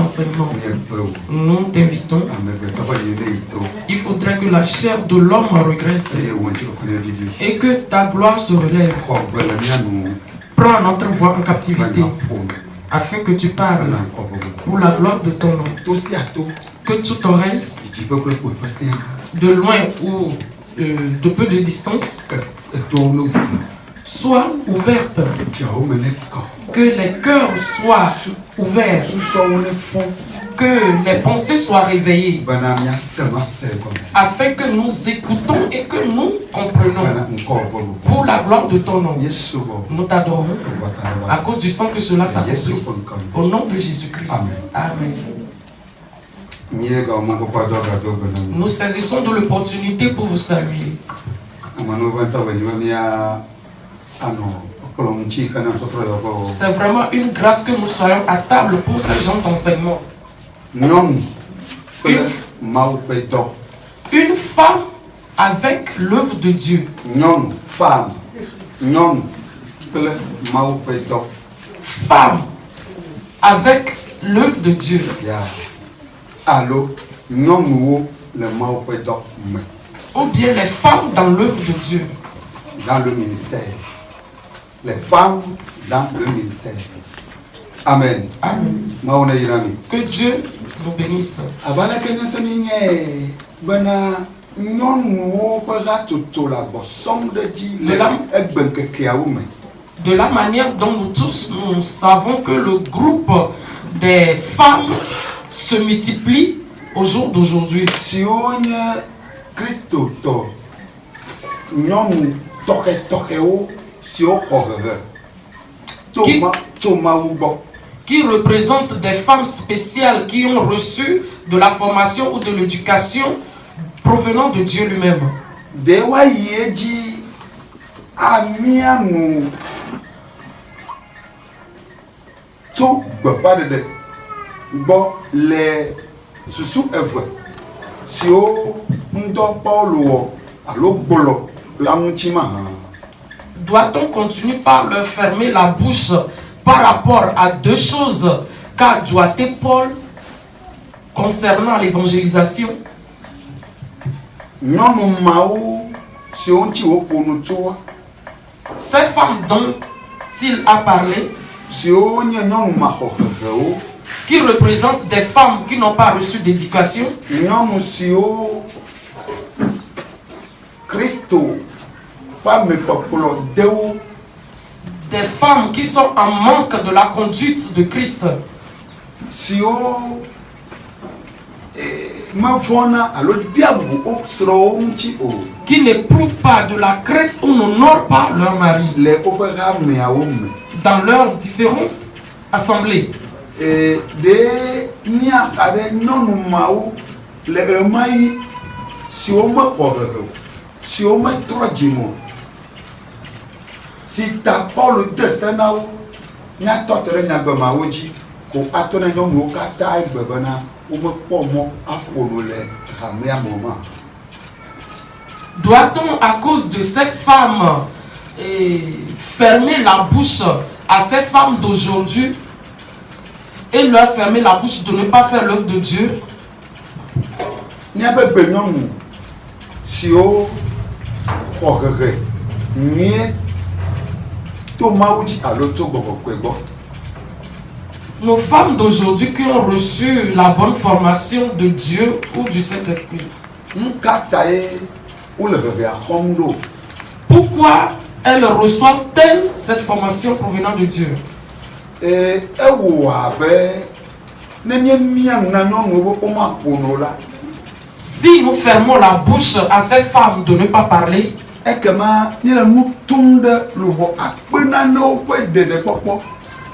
enseignement. Nous t'invitons. Il faudrait que la chair de l'homme regresse et que ta gloire se relève. Prends notre voix en captivité afin que tu parles pour la gloire de ton nom. Que toute oreille, de loin ou de peu de distance, soit ouverte. Que les cœurs soient ouverts. Que les pensées soient réveillées. Afin que nous écoutons et que nous comprenons. Pour la gloire de ton nom. Nous t'adorons. À cause du sang que cela s'accomplisse. Au nom de Jésus-Christ. Amen. Nous saisissons de l'opportunité pour vous saluer. C'est vraiment une grâce que nous soyons à table pour ces gens d'enseignement. Une femme avec l'œuvre de Dieu. Femme avec l'œuvre de Dieu. Ou bien les femmes dans l'œuvre de Dieu. Dans le ministère. Les femmes dans le ministère. Amen. Amen. Que Dieu vous bénisse. De la manière dont nous tous nous savons que le groupe des femmes se multiplie au jour d'aujourd'hui. Qui représente des femmes spéciales qui ont reçu de la formation ou de l'éducation provenant de Dieu lui-même. Les sous œuvres si on doit pas doit-on continuer par leur fermer la bouche par rapport à deux choses qu'a doigté Paul concernant l'évangélisation? Ces femmes dont il a parlé, qui représentent des femmes qui n'ont pas reçu d'éducation, des femmes qui sont en manque de la conduite de Christ, qui n'éprouvent pas de la crainte ou n'honorent pas leur mari dans leurs différentes assemblées. Si ta Paul de Sénao, n'a totere n'a bamaoji, ko atone no mo kata ibebana, ou me pomo apolole, ramé à moment. Doit-on, à cause de ces femmes, fermer la bouche à ces femmes d'aujourd'hui et leur fermer la bouche de ne pas faire l'œuvre de Dieu? N'y a pas de nom. Si on croirait, n'y nos femmes d'aujourd'hui qui ont reçu la bonne formation de Dieu ou du Saint-Esprit, pourquoi elles reçoivent-elles cette formation provenant de Dieu? Si nous fermons la bouche à ces femmes de ne pas parler, donc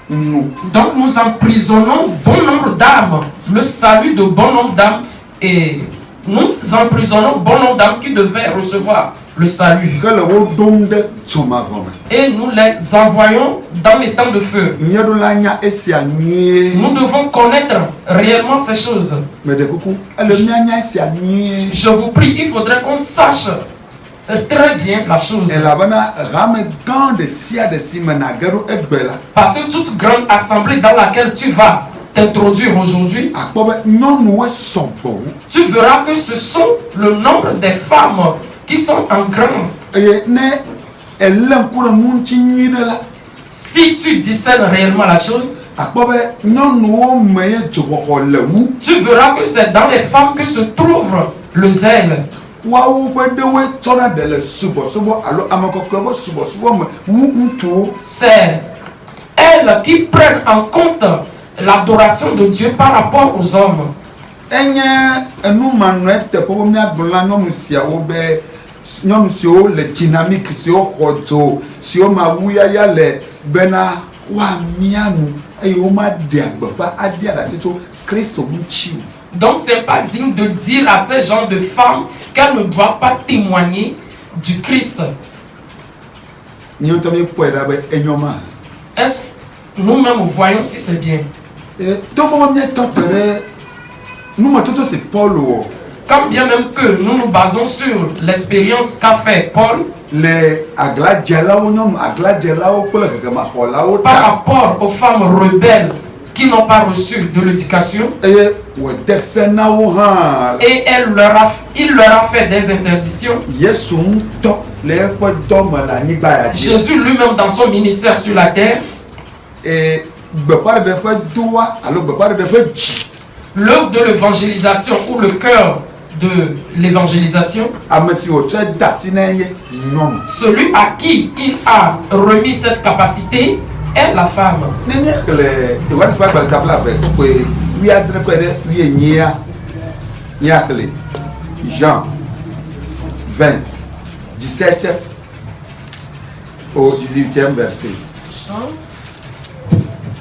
nous emprisonnons bon nombre d'âmes, le salut de bon nombre d'âmes, et nous emprisonnons bon nombre d'âmes qui devaient recevoir le salut. Et nous les envoyons dans les temps de feu. Nous devons connaître réellement ces choses. Je vous prie, il faudrait qu'on sache très bien la chose. Parce que toute grande assemblée dans laquelle tu vas, t'introduire aujourd'hui, tu verras que ce sont le nombre des femmes qui sont en grand. Si tu discernes réellement la chose, tu verras que c'est dans les femmes que se trouve le zèle. C'est elles qui prennent en compte l'adoration de Dieu par rapport aux hommes. Donc c'est pas digne de dire à ces gens de femmes qu'elles ne doivent pas témoigner du Christ. Est-ce que nous-mêmes voyons si c'est bien? Quand bien même que nous nous basons sur l'expérience qu'a fait Paul par rapport aux femmes rebelles qui n'ont pas reçu de l'éducation, et il leur a fait des interdictions. Jésus lui-même dans son ministère sur la terre, l'œuvre de l'évangélisation ou le cœur de l'évangélisation, celui à qui il a remis cette capacité est la femme. Jean 20, 17 au 18e verset.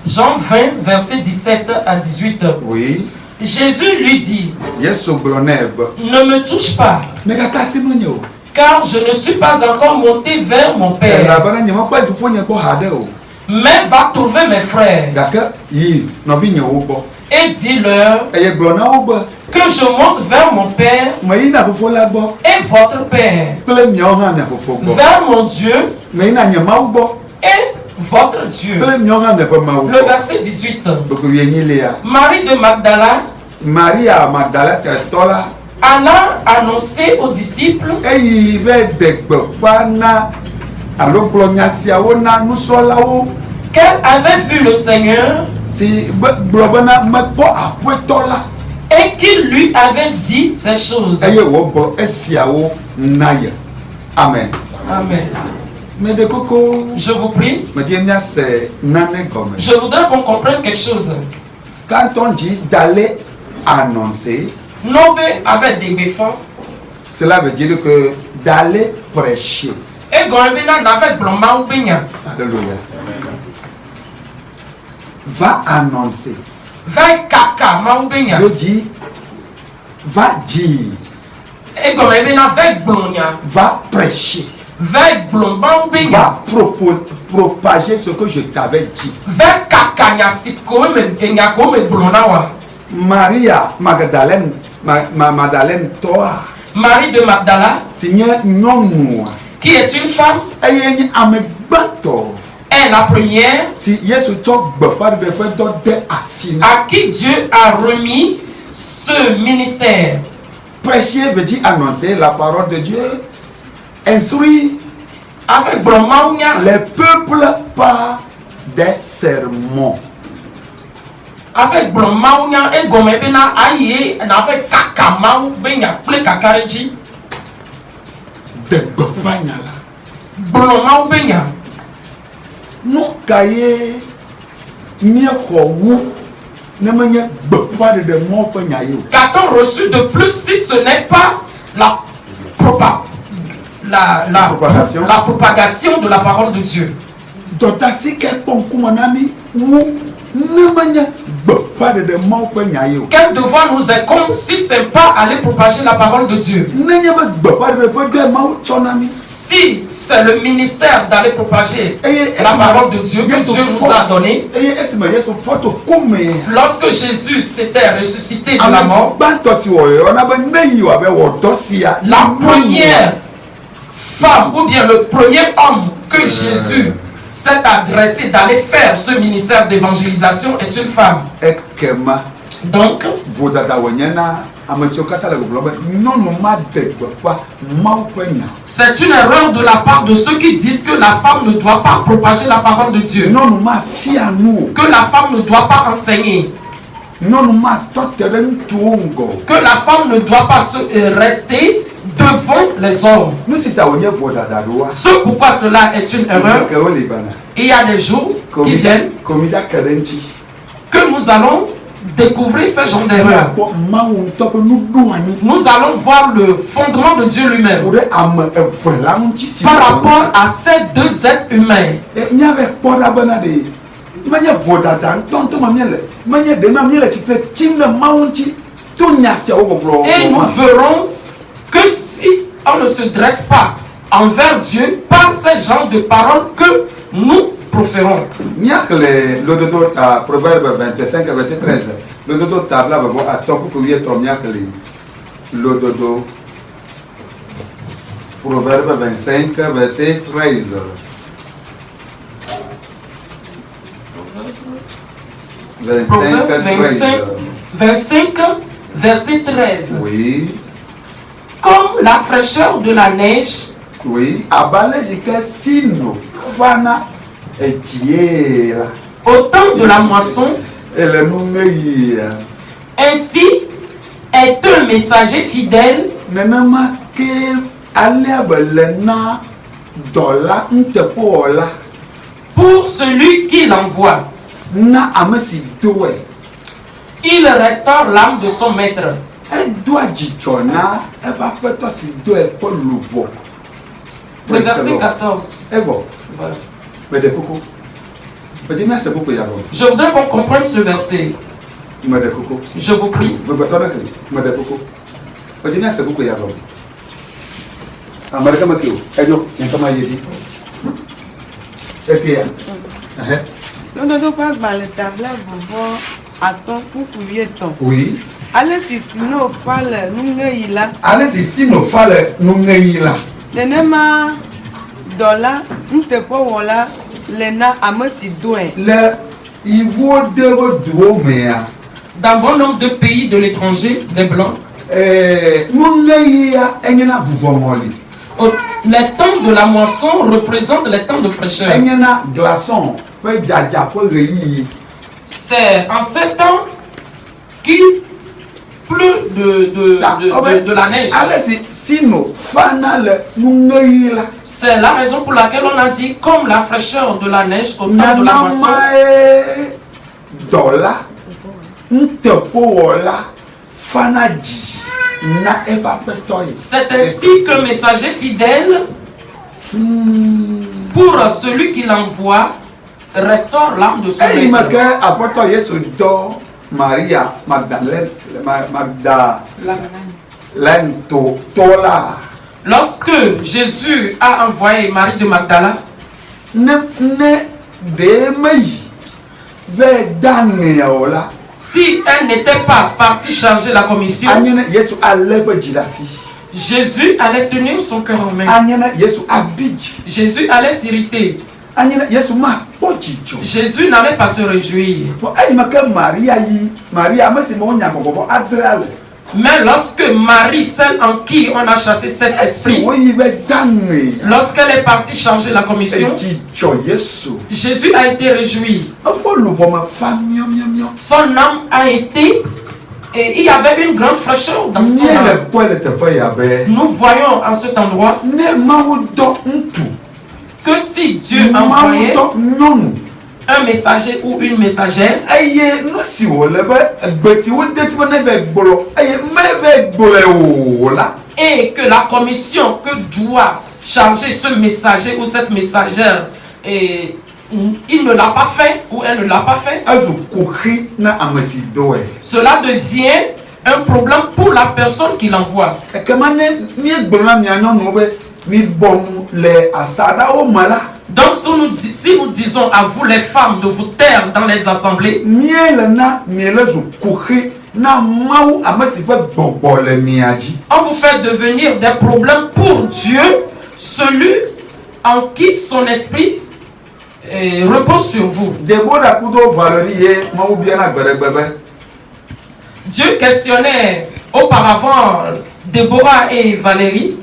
Jean 20, verset 17 à 18. Oui. Jésus lui dit, ne me touche pas, car je ne suis pas encore monté vers mon Père, mais va trouver mes frères et dis-leur que je monte vers mon Père et votre Père, vers mon Dieu et votre Dieu. Le verset 18. Marie de Magdala alla annoncer aux disciples qu'elle avait vu le Seigneur et qu'il lui avait dit ces choses. Amen. Amen. Je vous prie. Je voudrais qu'on comprenne quelque chose. Quand on dit d'aller annoncer, cela veut dire que d'aller prêcher. Alléluia. Va annoncer. Je dis, va dire. Va prêcher. Va propager ce que je t'avais dit. Maria Magdalène, Magdalène, toi. Marie de Magdala, qui est une femme, est la première à qui Dieu a remis ce ministère. Prêcher veut dire annoncer la parole de Dieu. Instruire les peuples par des sermons. Avec qu'a-t-on reçu de plus si ce n'est pas la propagation de la parole de Dieu? Quel devoir nous incombe si ce n'est pas aller propager la parole de Dieu? Si c'est le ministère d'aller propager la parole de Dieu que Dieu nous a donné, lorsque Jésus s'était ressuscité de la mort, la première femme ou bien le premier homme que Jésus s'est adressée d'aller faire ce ministère d'évangélisation est une femme. Donc, c'est une erreur de la part de ceux qui disent que la femme ne doit pas propager la parole de Dieu. Que la femme ne doit pas enseigner. Que la femme ne doit pas rester devant les hommes. C'est pourquoi cela est une erreur. Il y a des jours qui viennent que nous allons découvrir ce genre d'erreur. Nous allons voir le fondement de Dieu lui-même par rapport à ces deux êtres humains. Et nous verrons que si on ne se dresse pas envers Dieu par ces genres de paroles que nous proférons. Proverbe 25, verset 13. Le dodo tabla va voir à ton pour que ton miakle. Le dodo. Proverbe 25, verset 13. 25, verset 13. Oui. Comme la fraîcheur de la neige. Oui. Au temps de la moisson. Ainsi est un messager fidèle. Pour celui qui l'envoie. Il restaure l'âme de son maître. Le verset 14. Voilà. Je voudrais qu'on comprenne ce verset. Je vous prie. Oui. Allez si sino fale nungeila. Allez si sino fale nungeila. Nenema dola ntepo wola lena amesi doin. Le ivo de duomea. Dans bon nombre de pays de l'étranger, des blancs. Nungeila enyena buvomoli. Les temps de la moisson représentent les temps de fraîcheur. Enyena glaçon. C'est en ces temps qui pleut de la neige. C'est la raison pour laquelle on a dit comme la fraîcheur de la neige au temps de la moisson. C'est ainsi qu'un messager fidèle pour celui qui l'envoie restaure l'âme de son maître. Maria Magdalene Lorsque Jésus a envoyé Marie de Magdala, si elle n'était pas partie charger la commission, Jésus allait tenir son cœur en main. Jésus allait s'irriter. Jésus n'allait pas se réjouir. Mais lorsque Marie, celle en qui on a chassé cet esprit, lorsqu'elle est partie changer la commission, Jésus a été réjoui. Son âme a été, et il y avait une grande fraîcheur dans son âme. Nous voyons en cet endroit que si Dieu envoyait un messager ou une messagère, et que la commission que doit charger ce messager ou cette messagère, et il ne l'a pas fait ou elle ne l'a pas fait, cela devient un problème pour la personne qui l'envoie. Donc si nous disons à vous les femmes de vous taire dans les assemblées, on vous fait devenir des problèmes pour Dieu, celui en qui son esprit repose sur vous. Dieu questionnait auparavant Déborah et Valérie.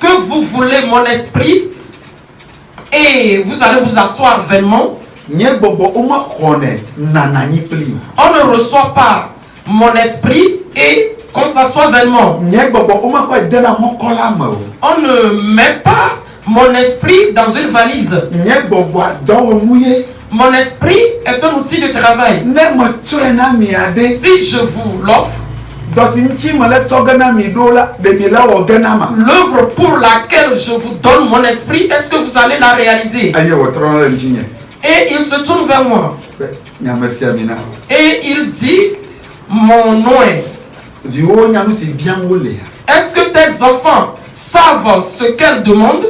Que vous voulez mon esprit et vous allez vous asseoir vainement. On ne reçoit pas mon esprit et qu'on s'assoit vainement. On ne met pas mon esprit dans une valise. Mon esprit est un outil de travail. Si je vous l'offre, l'œuvre pour laquelle je vous donne mon esprit, est-ce que vous allez la réaliser? Et il se tourne vers moi. Et il dit, mon nom est. Est-ce que tes enfants savent ce qu'elles demandent?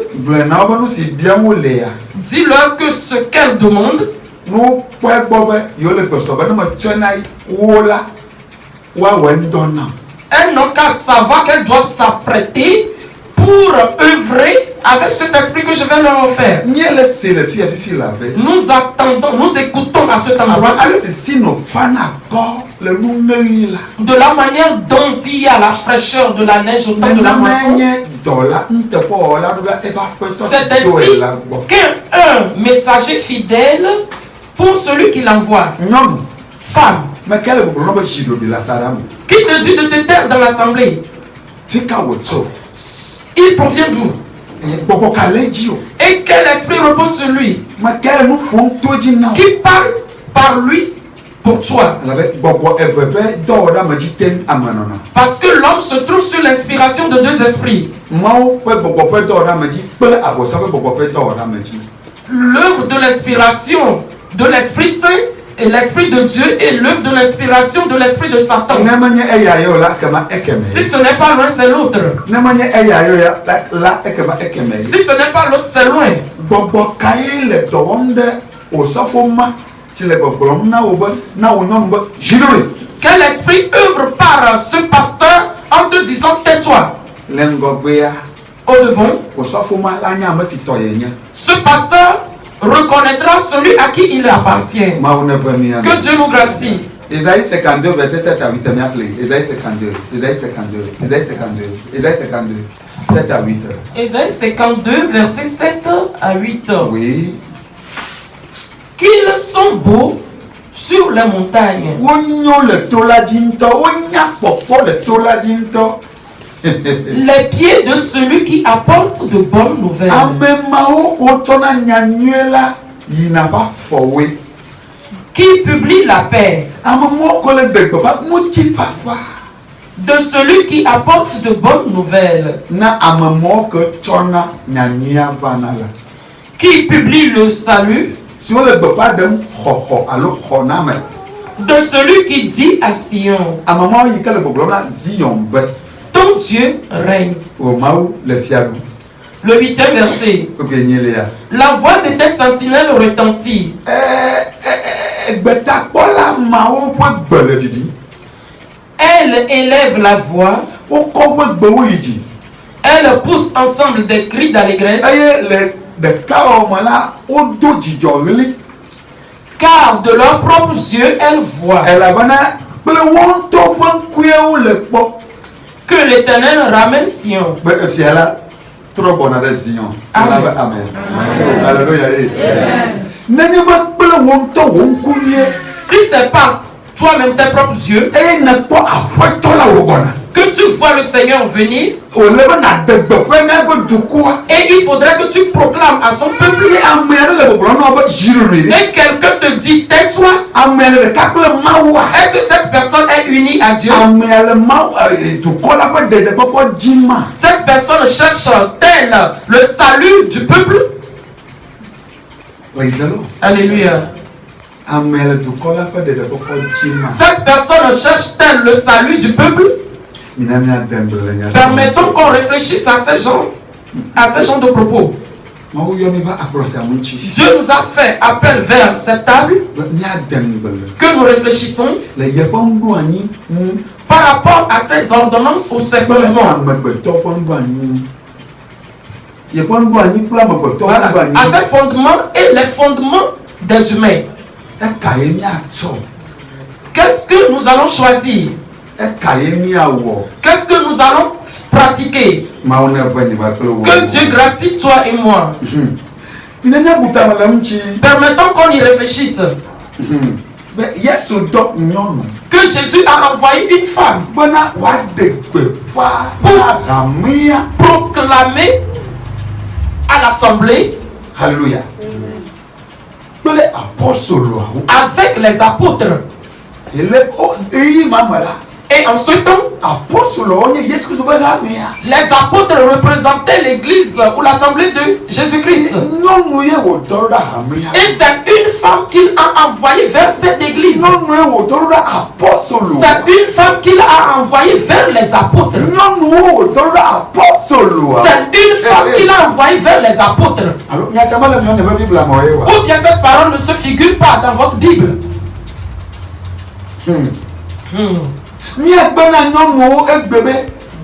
Dis-leur que ce qu'elles demandent, elles n'ont qu'à savoir qu'elles doivent s'apprêter pour œuvrer avec cet esprit que je vais leur offrir. Nous attendons, nous écoutons à cet endroit de la manière dont il y a la fraîcheur de la neige au temps de la moisson. C'est ainsi qu'un messager fidèle pour celui qui l'envoie. Femme, qui te dit de te taire dans l'assemblée? Il provient d'où? Et quel esprit repose sur lui? Qui parle par lui pour toi? Parce que l'homme se trouve sur l'inspiration de deux esprits. L'œuvre de l'inspiration de l'Esprit Saint et l'Esprit de Dieu est l'œuvre de l'inspiration de l'Esprit de Satan. Si ce n'est pas l'un, c'est l'autre. Si ce n'est pas l'autre, c'est loin. Quel esprit œuvre par ce pasteur en te disant tais-toi? Au devant, ce pasteur reconnaîtra celui à qui il appartient. Que Dieu nous gracie. Ésaïe 52, verset 7 à 8. Ésaïe 52, Ésaïe 52, Ésaïe 52, Ésaïe 52, 7 à 8. Ésaïe 52, verset 7 à 8. Oui. Qu'ils sont beaux sur les montagnes. Les pieds de celui qui apporte de bonnes nouvelles. Qui publie la paix. De celui qui apporte de bonnes nouvelles. Qui publie le salut. De celui qui dit à Sion. Ton Dieu règne. Le 8e verset. La voix de tes sentinelles retentit. Elle élève la voix. Elle pousse ensemble des cris d'allégresse. Car de leurs propres yeux, elles voient que l'Éternel ramène Sion. Amen. Amen. Si c'est pas toi-même tes propres yeux que tu vois le Seigneur venir, et il faudrait que tu proclames à son peuple, et quelqu'un te dit tais-toi, est-ce que cette personne est unie à Dieu? Cette personne cherche-t-elle le salut du peuple? Alléluia. Cette personne cherche-t-elle le salut du peuple? Permettons qu'on réfléchisse à ces gens de propos. Dieu nous a fait appel vers cette table, que nous réfléchissons par rapport à ces ordonnances ou ces fondements. Voilà. À ces fondements et les fondements des humains. Qu'est-ce que nous allons choisir? Qu'est-ce que nous allons pratiquer? Que Dieu gracie toi et moi. Permettons qu'on y réfléchisse. Que Jésus a envoyé une femme pour proclamer à l'assemblée. Alléluia. Avec les apôtres. Et en ce temps, les apôtres représentaient l'église ou l'assemblée de Jésus-Christ. Et c'est une femme qu'il a envoyée vers cette église. C'est une femme qu'il a envoyée vers les apôtres. C'est une femme qu'il a envoyée vers les apôtres. Ou bien cette parole ne se figure pas dans votre Bible. Ni agbana nyɔnuwo egbebe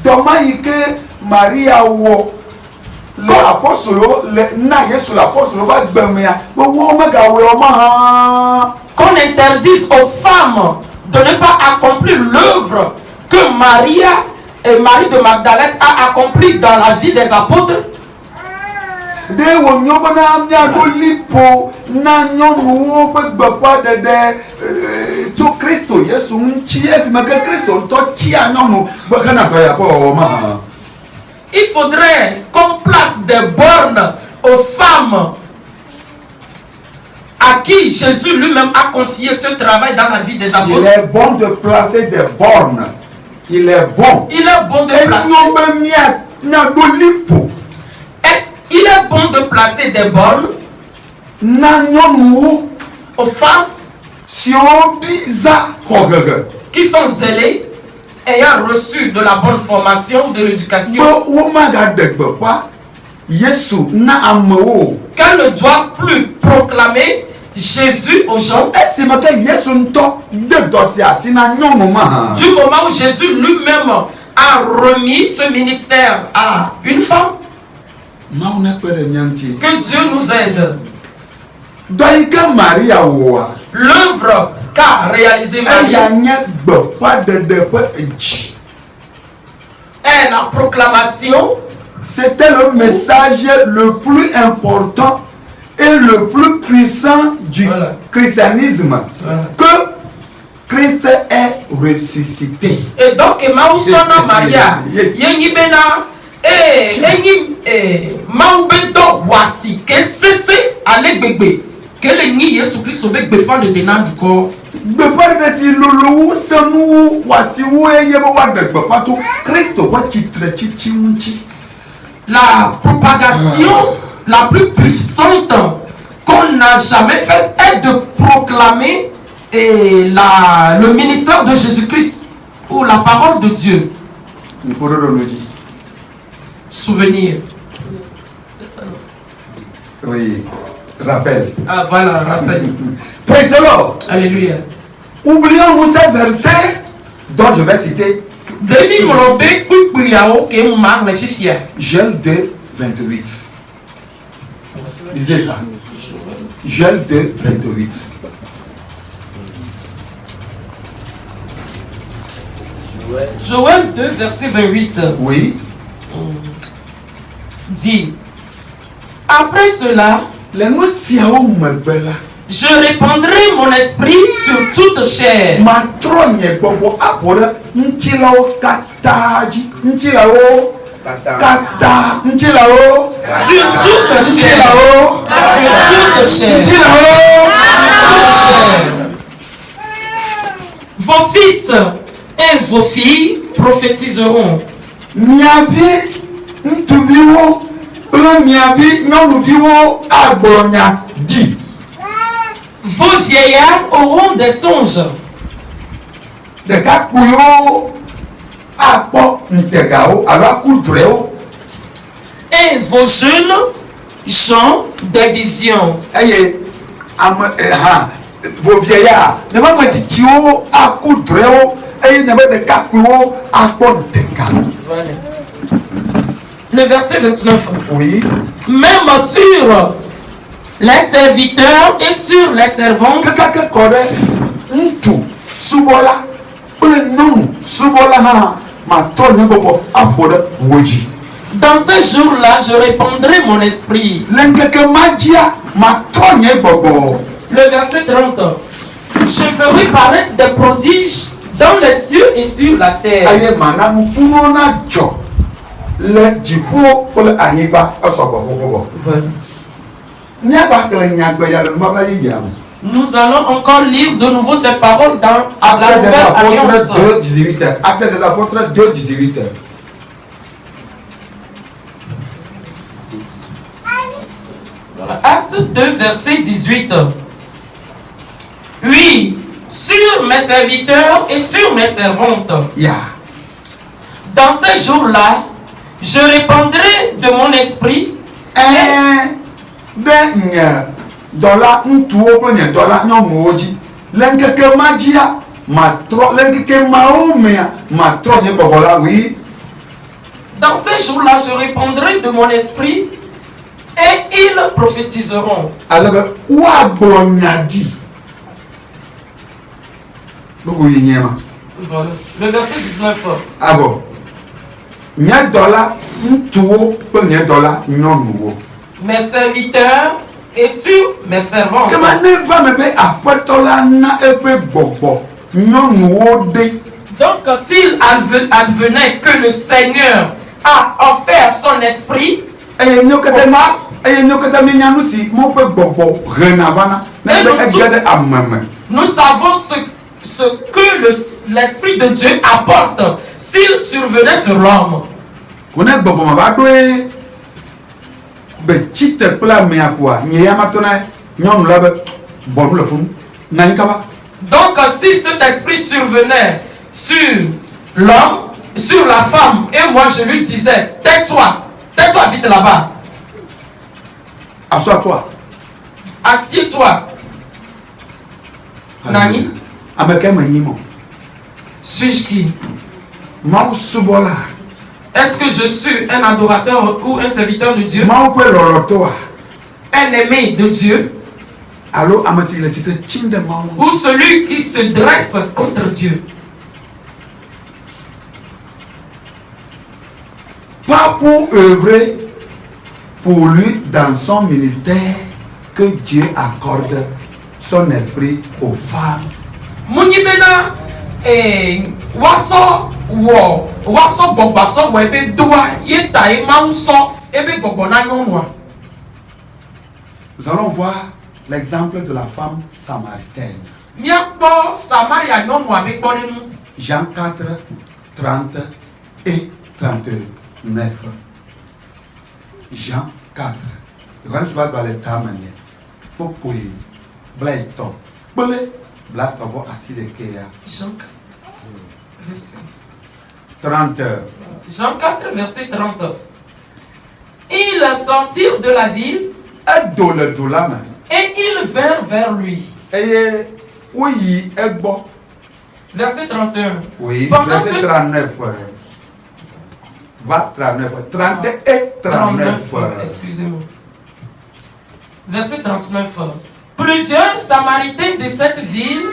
dɔma yi ke Maria wɔ le apostolo le na Yesu le apostolo va gbemea wo megawɔ ma hã. Qu'on interdise aux femmes de ne pas accomplir l'œuvre que Maria et Marie de Magdalene a accompli dans la vie des apôtres. De wo nyɔ bena miaɖo lipo na nyɔnuwo ƒe gbeƒã ɖeɖe to Kristo Yesu ŋuti esime ke Kristo ŋutɔ tia nyɔnu be hena dɔ ya ƒe wɔwɔ ma. Il faudrait qu'on place des bornes aux femmes à qui Jésus lui-même a confié ce travail dans la vie des apôtres. Il est bon de placer des bornes. Il est bon. Il est bon de placer. Il est bon de placer des bornes aux femmes qui sont zélées, ayant reçu de la bonne formation ou de l'éducation. Qu'elles ne doivent plus proclamer Jésus aux gens. Du moment où Jésus lui-même a remis ce ministère à une femme. Que Dieu nous aide. L'œuvre qu'a réalisée Marie est la proclamation. C'était le message le plus important et le plus puissant du christianisme. Que Christ est ressuscité. Et donc, Mausona Maria, Yenibena, Maubendo Wasi, que c'est allez bébé, que les nids Jésus Christ sauvé befan de Bénin du corps. La propagation la plus puissante qu'on n'a jamais faite est de proclamer le ministère de Jésus-Christ ou la parole de Dieu. Souvenir. Oui, rappel. Ah voilà, rappel. Praise the Lord. Alléluia. Oublions-nous ces versets dont je vais citer. Joël 2, 28. Lisez ça. Joël 2, 28. Joël 2, verset 28. Oui. Dit, après cela, je répandrai mon esprit sur toute chair. Vos fils et vos filles prophétiseront. Vos vieillards auront des songes. Et vos jeunes gens des visions. Vos vieillards, ne pas me dire à coudre et ne pas de capouo à ponteca. Le verset 29. Oui. Même sur les serviteurs et sur les servantes. Dans ces jours-là, je répandrai mon esprit. Le verset 30. Je ferai paraître des prodiges dans les cieux et sur la terre. Nous allons encore lire de nouveau ces paroles dans la Nouvelle Alliance. Actes des apôtres 2:18. Voilà. Acte 2, verset 18. Oui, sur mes serviteurs et sur mes servantes. Dans ces jours-là, je répandrai de mon esprit. Dans ces jours-là, je répandrai de mon esprit et ils prophétiseront. Le verset 19. Ah bon. Mes serviteurs et sur mes servantes. Donc s'il advenait que le Seigneur a offert son esprit, nous savons ce que l'Esprit de Dieu apporte s'il survenait sur l'homme. Donc si cet esprit survenait sur l'homme, sur la femme, et moi je lui disais, tais-toi vite là-bas. Assois-toi. Assieds-toi. Nani? Suis-je qui? Est-ce que je suis un adorateur ou un serviteur de Dieu? Un aimé de Dieu? Ou celui qui se dresse contre Dieu? Pas pour œuvrer pour lui dans son ministère que Dieu accorde son esprit aux femmes. Munibena waso bogbaso wo ebe doa yeta e ma nso ebe gbogbo na nyonwa. Nous allons voir l'exemple de la femme samaritaine. Miakpo Samaria nyonwa be kporinu. Jean 4, 30 et 39. Jean 4. Quand tu vas dans les tamaniers, pour pouiller, blaito, blé, blato, assis les kéa. Jean 4, verset 30. Jean 4, verset 30. Ils sortirent de la ville et ils vinrent vers lui. Oui, bon. Verset 31. Oui, verset 39. 39, 30 et 39. Excusez-moi. Verset 39. Plusieurs Samaritains de cette ville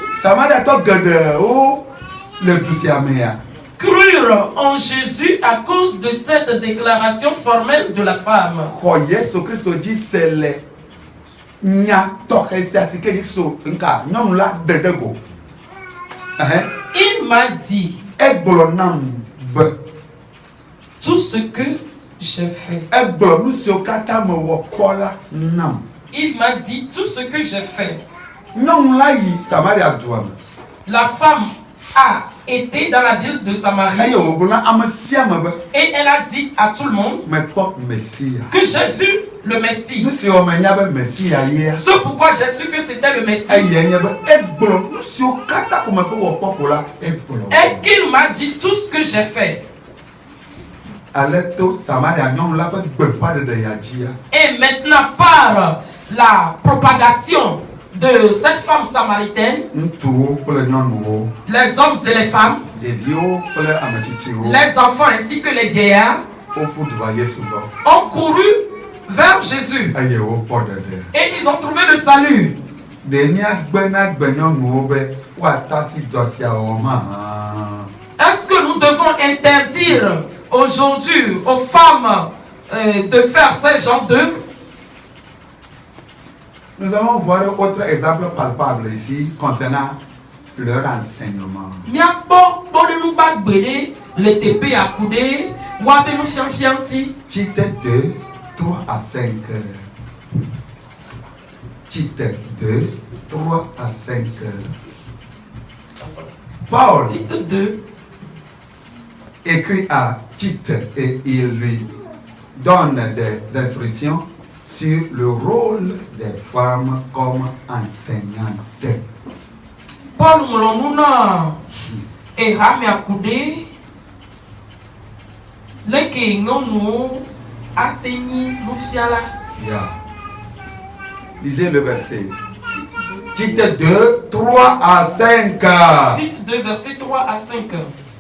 crurent en Jésus à cause de cette déclaration formelle de la femme. Il m'a dit tout ce que j'ai fait. Il m'a dit tout ce que j'ai fait. La femme a été dans la ville de Samarie et elle a dit à tout le monde que j'ai vu le Messie. C'est pourquoi j'ai su que c'était le Messie. Et qu'il m'a dit tout ce que j'ai fait. Et maintenant, par la propagation de cette femme samaritaine, les hommes et les femmes, les enfants ainsi que les vieillards, ont couru vers Jésus. Et ils ont trouvé le salut. Est-ce que nous devons interdire aujourd'hui aux femmes de faire ce genre d'œuvre? Nous allons voir un autre exemple palpable ici concernant leur enseignement. Titre 2, 3 à 5. Titre 2, 3 à 5. Paul écrit à Tite et il lui donne des instructions sur le rôle des femmes comme enseignantes. Paul Molonuna et Hamiakude leke ngonu ateni lufiala. Lisez le verset. Tite 2, 3 à 5. Tite 2, verset 3 à 5.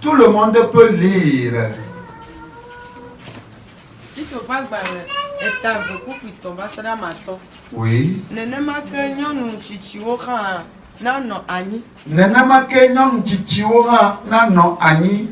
Tout le monde peut lire. Oui. Nenema ke nyɔnu tsitsiwo hã nanɔ anyi.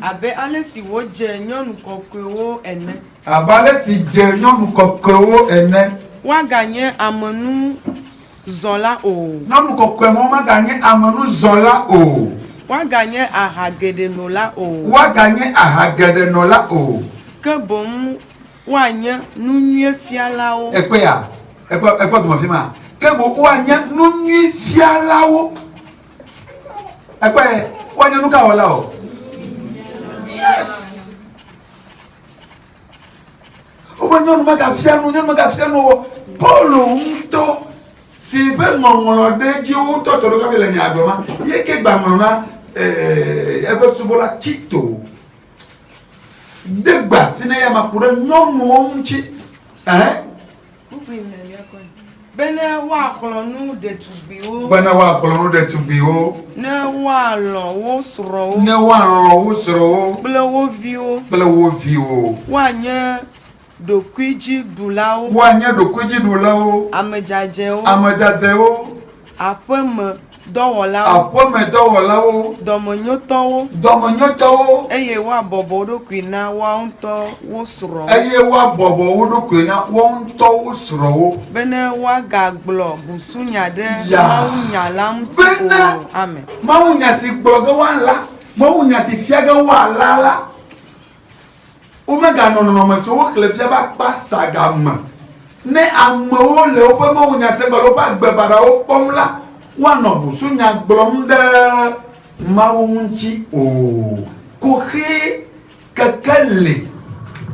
Abe ale si wodze nyɔnu kɔkɔewo ene. Abe ale si dze nyɔnu kɔkɔewo ene. Woaganye amenuzɔla o. Nyɔnu kɔkɔewo maganye amenuzɔla o. Woaganye ahageɖenɔla o. Woaganye ahageɖenɔla o. Ke boŋ woanye nunyuiefialawo. Ekpea, ekpɔ tɔmɔ fi ma. Ke boŋ woanye nunyuiefialawo. Ekpe, woanye nukawɔla o. Yes. Wobe nyɔnu magafia nu wo. Paulo ŋutɔ si be ŋɔŋlɔ ɖe dzi wotɔ tɔ ɖo kabe le nya agblɔ ma. Ye ke gbaŋlɔ na ebe subɔla Tito. Degba si ne ya ma ku ɖe nyɔnuwo ŋuti. Bene woakplɔ nu ɖetugbiwo. Ne woalɔ wo srɔ̃wo. Kple wo viwo. Woanye ɖokuidziɖulawo. Amedzadzewo. Aƒeme dɔwɔlawo. Dɔmenyotɔwo. Eye woabɔbɔ wo ɖokui na woawo ŋutɔ wo srɔ̃wo. Bene woagagblɔ busunya ɖe mawunya la ŋuti o. Amen. Mawunya si gblɔ ge woala, mawunya si fia ge woala la. Womeganɔ nɔnɔme si woxlẽ fia be akpa sagame. Ne amewo le woƒe mawunya se gblɔ woƒe agbebaɖawo kpɔm la, woanɔ busunya gblɔm ɖe Mawu ŋuti o. Koxe keke le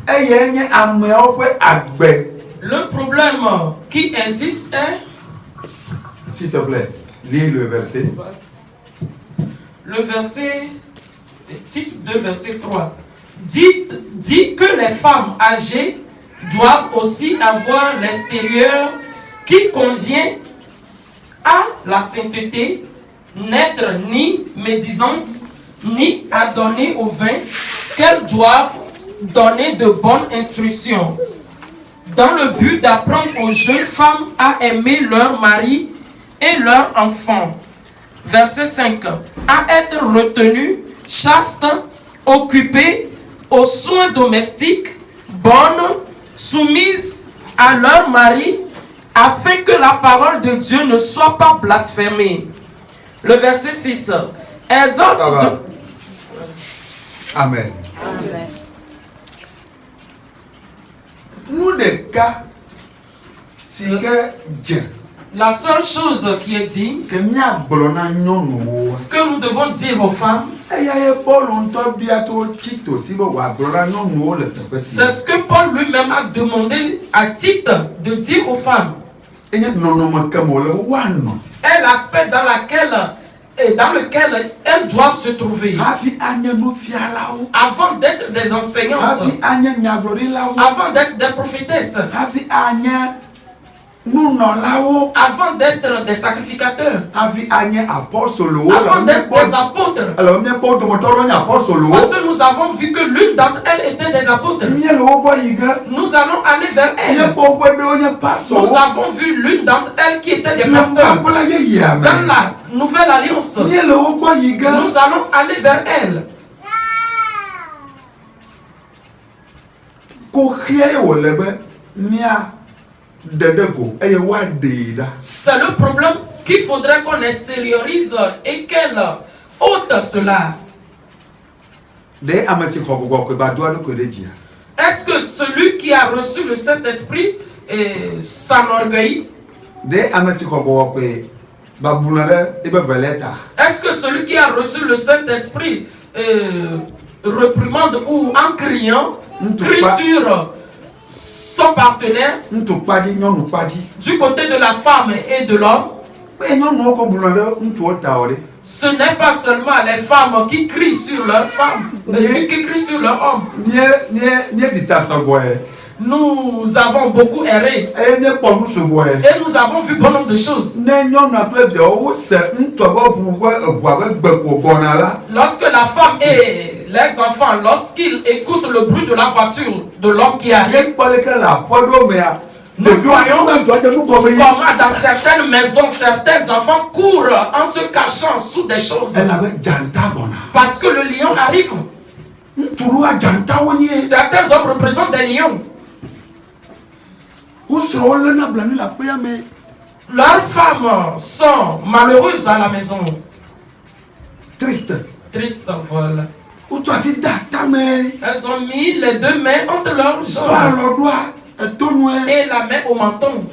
eye nye ameawo ƒe agbe. Le problème qui existe est. S'il te plaît, lis le verset. Le verset, titre 2, verset 3. Dit que les femmes âgées doivent aussi avoir l'extérieur qui convient à la sainteté, n'être ni médisantes, ni adonnées au vin, qu'elles doivent donner de bonnes instructions, dans le but d'apprendre aux jeunes femmes à aimer leur mari et leurs enfants. Verset 5. À être retenues, chastes, occupées aux soins domestiques, bonnes, soumises à leur mari, afin que la parole de Dieu ne soit pas blasphémée. Le verset 6. Exhorte. Amen. Nous les cas, c'est que Dieu. La seule chose qui est dit, que nous devons dire aux femmes, c'est ce que Paul lui-même a demandé à Tite de dire aux femmes. Et l'aspect dans lequel elles doivent se trouver. Avant d'être des enseignantes. Avant d'être des prophétesses. avant d'être des sacrificateurs, avant d'être des apôtres. Parce que nous avons vu que l'une d'entre elles était des apôtres. Nous allons aller vers elle. Nous avons vu l'une d'entre elles qui était des pasteurs. Dans la nouvelle alliance, nous allons aller vers elle. C'est le problème qu'il faudrait qu'on extériorise et qu'elle ôte cela. Est-ce que celui qui a reçu le Saint-Esprit s'enorgueillit? Est-ce que celui qui a reçu le Saint-Esprit reprimande ou en criant crie sur son partenaire du côté de la femme et de l'homme? Ce n'est pas seulement les femmes qui crient sur leur femme, mais ceux qui crient sur leur homme. Nous avons beaucoup erré et nous avon vu bon nombre de choses. Lorsque la femme et les enfants, lorsqu'ils écoutent le bruit de la voiture de l'homme qui arrive, nous voyons comment dans certaines maisons, certains enfants courent en se cachant sous des choses. Parce que le lion arrive. Certains hommes représentent des lions. Leurs femmes sont malheureuses à la maison. Triste, voilà. Elles ont mis les deux mains entre leurs jambes et la main au menton.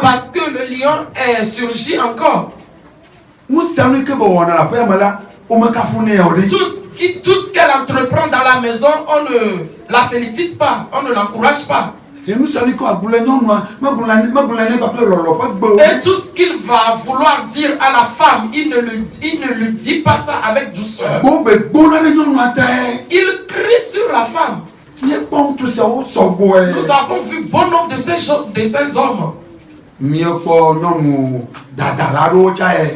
Parce que le lion est surgi encore. Tout ce qu'elle entreprend dans la maison, on ne la félicite pas, on ne l'encourage pas. Et tout ce qu'il va vouloir dire à la femme, il ne lui dit pas ça avec douceur. Il crie sur la femme. Nous avons vu bon nombre de ces hommes.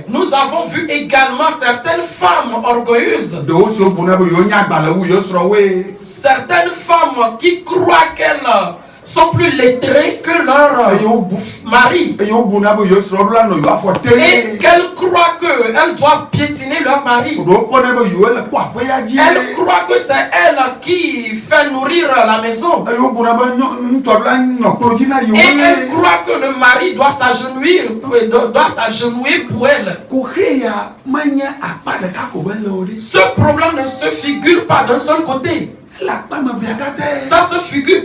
Nous avons vu également certaines femmes orgueilleuses. Certaines femmes qui croient qu'elles sont plus lettrées que leur mari. Et qu'elles croient qu'elles doivent piétiner leur mari. Elles croient que c'est elle qui fait nourrir la maison. Et elles croient que le mari doit s'agenouiller pour elle. Ce problème ne se figure pas d'un seul côté. Ça se figure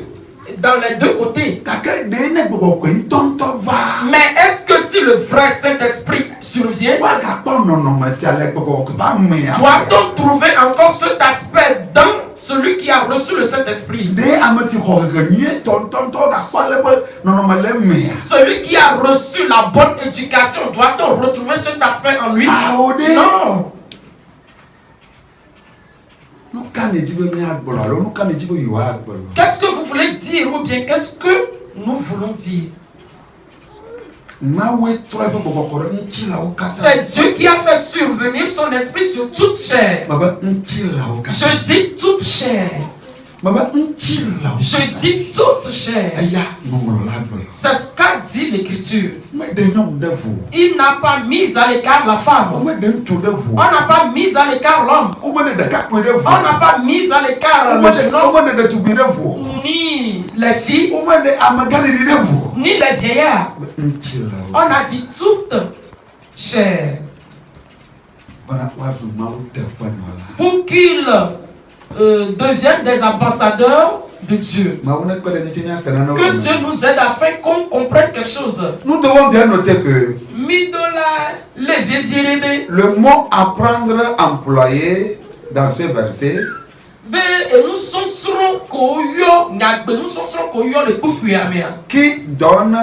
dans les deux côtés. Mais est-ce que si le vrai Saint-Esprit survient, doit-on trouver encore cet aspect dans celui qui a reçu le Saint-Esprit? Celui qui a reçu la bonne éducation, doit-on retrouver cet aspect en lui? Non. Qu'est-ce que vous voulez dire ou bien qu'est-ce que nous voulons dire? C'est Dieu qui a fait survenir son esprit sur toute chair. Je dis toute chair. Je dis toute chair. C'est ce qu'a dit l'Écriture. Il n'a pas mis à l'écart la femme. On n'a pas mis à l'écart l'homme. On n'a pas mis à l'écart le jeune homme, ni les filles, ni les vieillards. On a dit toute chair. Pour qu'ils deviennent des ambassadeurs de Dieu. Que Dieu nous aide afin qu'on comprenne quelque chose. Nous devons bien noter que le mot apprendre employé dans ce verset qui donne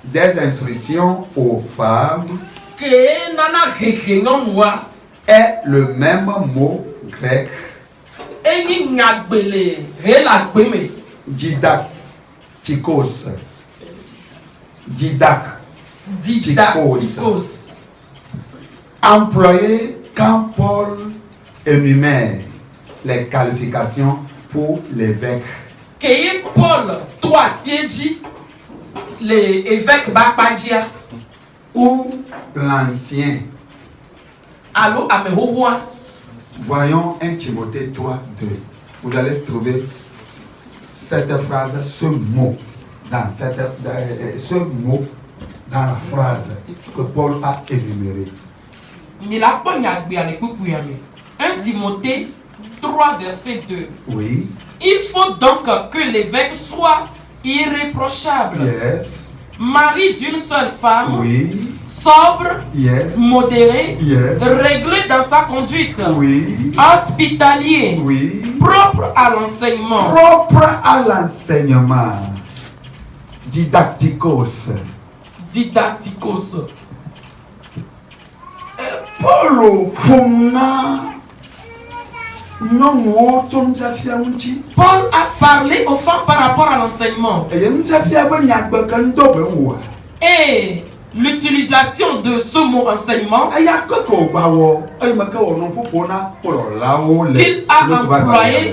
des instructions aux femmes est le même mot grec didactikos. Didactikos. Employé quand Paul énumère les qualifications pour l'évêque. Que Paul, toi, dit les évêques Bapadia. Ou l'ancien. Allô, Améroua. Voyons 1 Timothée 3, 2. Vous allez trouver cette phrase, ce mot dans la phrase que Paul a énumérée. 1 Timothée 3, verset 2. Oui. Il faut donc que l'évêque soit irréprochable. Yes. Mari d'une seule femme. Oui. Sobre. Yes. Modéré. Yes. Réglé dans sa conduite. Oui. Hospitalier. Oui. Propre à l'enseignement. Propre à l'enseignement. Didactikos. Didactikos. Paul a parlé aux femmes par rapport à l'enseignement. Et l'utilisation de ce mot enseignement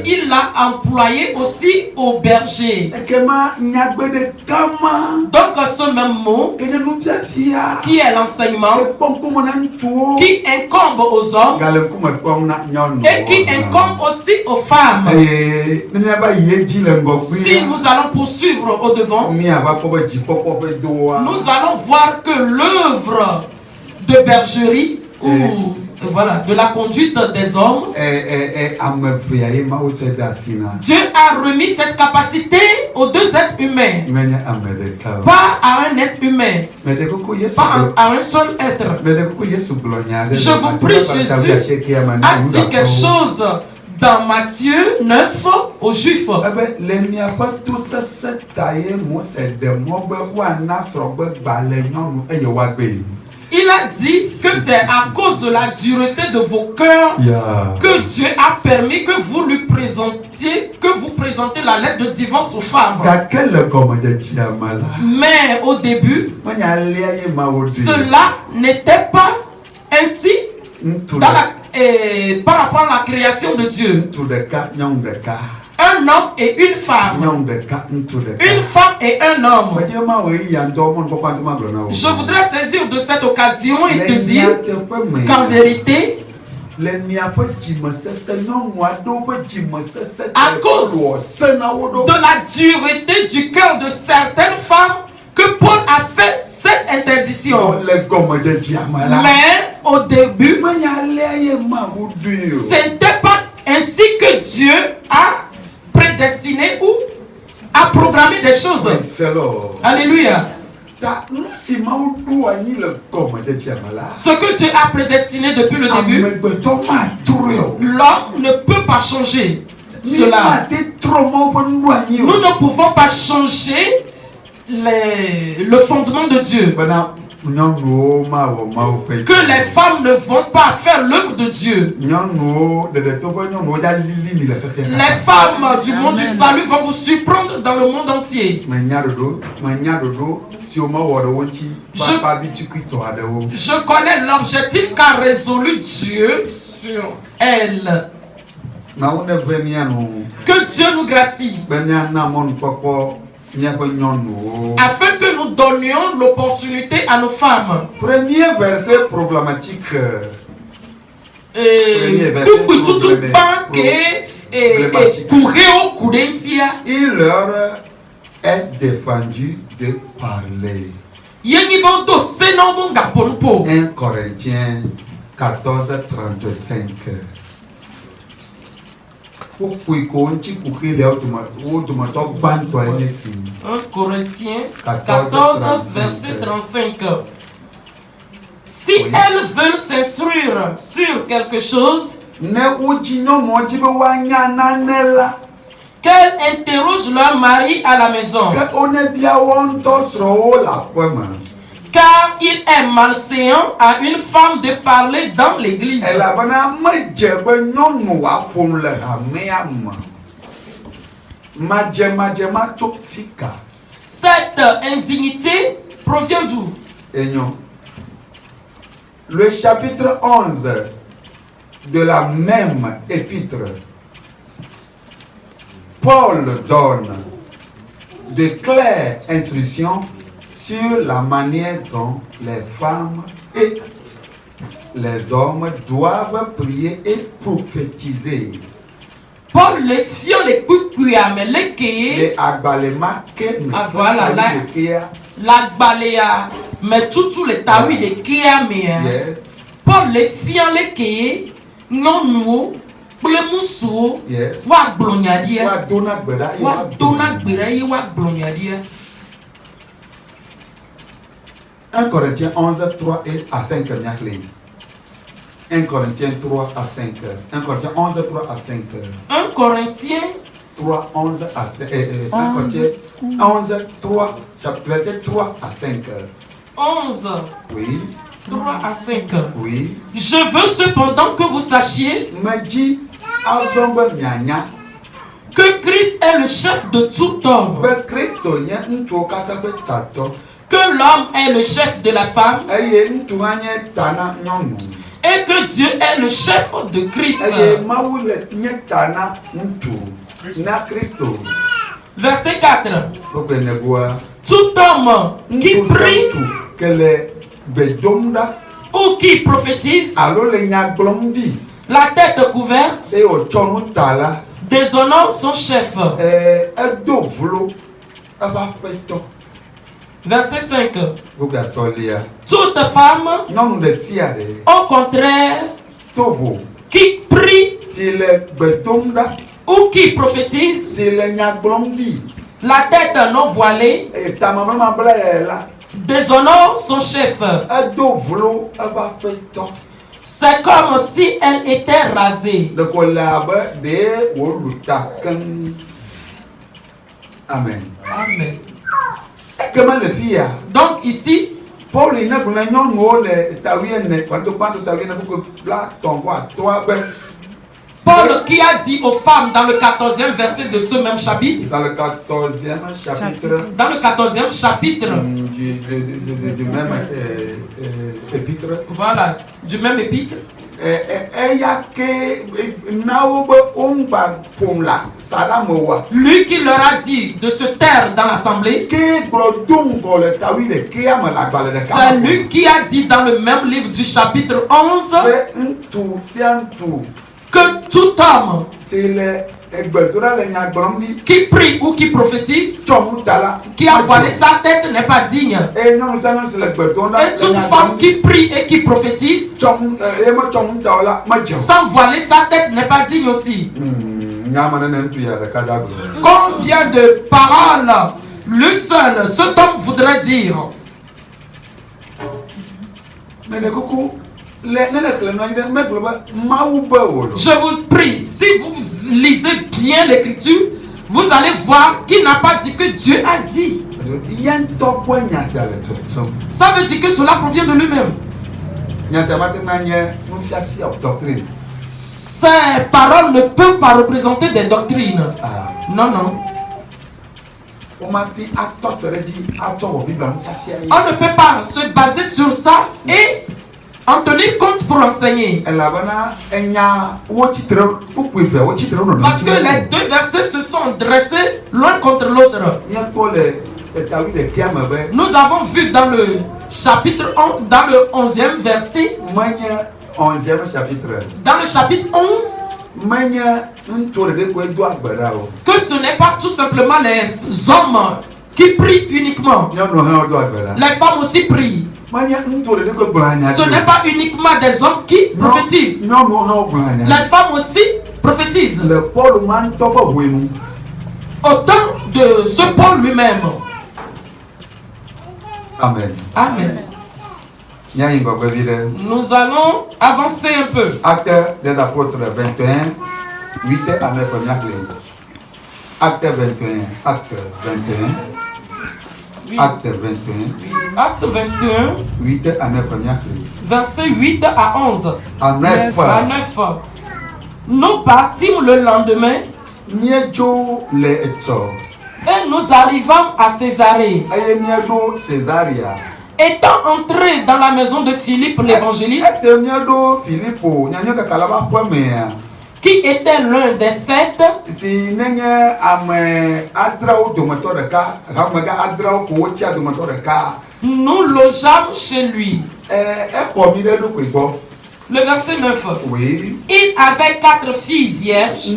il l'a employé aussi au berger. Donc ce même mot qui est l'enseignement qui incombe aux hommes et qui incombe aussi aux femmes. Si nous allons poursuivre au devant, nous allons voir que l'œuvre de bergerie ou voilà, de la conduite des hommes, Dieu a remis cette capacité aux deux êtres humains, pas à un être humain, pas à un seul être. Je vous prie, Jésus a dit quelque chose dans Matthieu 9 aux Juifs. Il a dit que c'est à cause de la dureté de vos cœurs que Dieu a permis que vous lui présentiez, que vous présentez la lettre de divorce aux femmes. Mais au début, cela n'était pas ainsi par rapport à la création de Dieu. Un homme et une femme. Une femme et un homme. Je voudrais saisir de cette occasion et te dire qu'en vérité, à cause de la dureté du cœur de certaines femmes, que Paul a fait cette interdiction. Mais au début, ce n'était pas ainsi que Dieu a prédestiné ou a programmé des choses. Alléluia. Ce que Dieu a prédestiné depuis le début, l'homme ne peut pas changer cela. Nous ne pouvons pas changer le fondement de Dieu. Que les femmes ne vont pas faire l'œuvre de Dieu. Les femmes du monde du salut vont vous surprendre dans le monde entier. Je connais l'objectif qu'a résolu Dieu sur elle. Que Dieu nous gracie. Afin que nous donnions l'opportunité à nos femmes. Premier verset problématique. Il leur est défendu de parler. 1 Corinthiens 14, 35. 1 Corinthiens 14, verset 35. Si elles veulent s'instruire sur quelque chose, qu'elles interrogent leur mari à la maison. Car il est malséant à une femme de parler dans l'église. Cette indignité provient d'où? Le chapitre 11 de la même épître, Paul donne de claires instructions sur la manière dont les femmes et les hommes doivent prier et prophétiser. Paul les sion les kukuya mais les keye. Ah voilà la balea mais tout les tawi les kia mais. Paul les sion les keye non nous pour les moussou. Wa blonyadia. Wa dona gbera yi wa blonyadia. 1 Corinthiens 11, 3 à 5. 1 Corinthiens 3 à 5. 1 Corinthiens 11, 3 à 5. 1 Corinthiens 3, 11 à 5. 1 Corinthiens 11, 3, verset 3 à 5. 11. Oui. 3 à 5. Oui. Je veux cependant que vous sachiez que Christ est le chef de tout homme. Que l'homme est le chef de la femme. Et que Dieu est le chef de Christ. Verset 4. Tout homme qui prie ou qui prophétise, la tête couverte, déshonore son chef. Verset 5. Toute femme, au contraire, qui prie ou qui prophétise, la tête non voilée, déshonore son chef. C'est comme si elle était rasée. Amen. Amen. Donc ici, Paul qui a dit aux femmes dans le 14e verset de ce même chapitre, dans le 14e chapitre, du même épître, voilà, du même épître, lui qui leur a dit de se taire dans l'assemblée, c'est lui qui a dit dans le même livre du chapitre 11 que tout homme qui prie ou qui prophétise, qui a voilé sa tête n'est pas digne. Et toute femme qui prie et qui prophétise, sans voiler sa tête n'est pas digne aussi. Combien de paroles le seul, cet homme voudrait dire? Je vous prie, si vous lisez bien l'écriture, vous allez voir qu'il n'a pas dit que Dieu a dit. Ça veut dire que cela provient de lui-même. Ces paroles ne peuvent pas représenter des doctrines. Non, non. On ne peut pas se baser sur ça et en tenir compte pour enseigner. Parce que les deux versets se sont dressés l'un contre l'autre. Nous avons vu dans le chapitre 11, dans le 11e verset, dans le chapitre 11, que ce n'est pas tout simplement les hommes qui prient uniquement. Les femmes aussi prient. Ce n'est pas uniquement des hommes qui prophétisent. Les femmes aussi prophétisent. Autant de ce Paul lui-même. Amen. Amen. Nous allons avancer un peu. Actes des apôtres 21, 8 à 9. Actes 21. Actes 21. Oui. Actes 21. Actes 21. 8 à 9. Verset 8 à 11. À 9. À 9. Nous partîmes le lendemain Et nous arrivons à Césarée. Étant entré dans la maison de Philippe l'évangéliste, qui était l'un des 7, nous logeâmes chez lui. Le verset 9. Oui. Il avait 4 filles vierges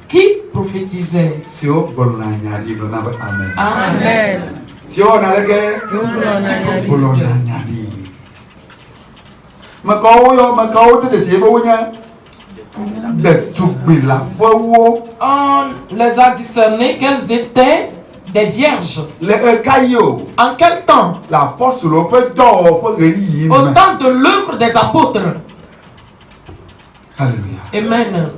qui prophétisaient. Amen. On les a discernées qu'elles étaient des vierges. En quel temps? Au temps de l'œuvre des apôtres. Alléluia. Amen.